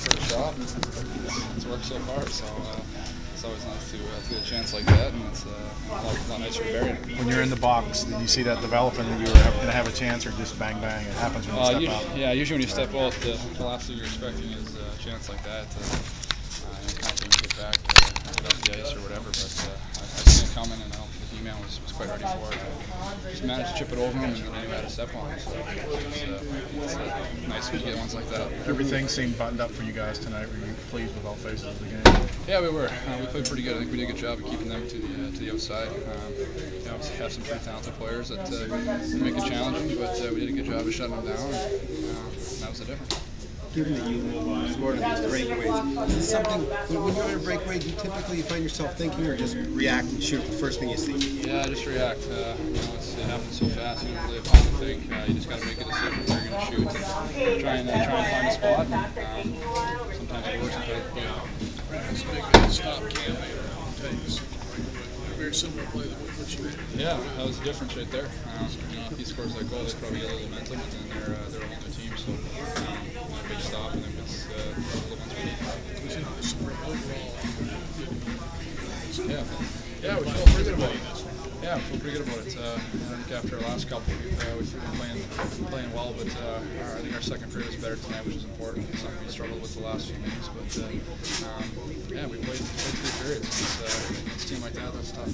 first shot. It's worked so far, so it's always nice to get a chance like that, and it's a lot nicer to bury it. When you're in the box, did you see that developing that you were going to have a chance, or just bang bang? It happens when you step out. Yeah, usually when you step out, the last thing you're expecting is a chance like that. Confident to get back, get off the ice or whatever, but I seen it coming, and the D-man was quite ready for it. Just managed to chip it over him, and then he had a step on him, so it's nice when you get ones like that. Everything seemed buttoned up for you guys tonight. Were you pleased with all phases of the game? Yeah, we were. We played pretty good. I think we did a good job of keeping them to the outside. We obviously have some pretty talented players that make it challenging, but we did a good job of shutting them down, and that was the difference. Given that you scored on these breakaways, is this something, when you're on a breakaway, do you typically find yourself thinking or just react and shoot the first thing you see? Yeah, just react. It happens so fast, you don't really have time to think. You just got to make a decision where you're going to shoot and try and find a spot. Sometimes it works, sometimes it doesn't. It's big that stop campaign takes. Very similar play to what you did. Yeah, that was the difference right there. If he scores that goal, they probably get a little momentum, and then they're on the team. So a big stop, and then it's the ones we need. Yeah, we feel pretty good about it. Yeah, we feel pretty good about it. I think after our last couple, we've been playing well, but I think our second period was better tonight, which is important. It's something we struggled with the last few games, but yeah, we played 3 periods. It's a team like that, that's tough.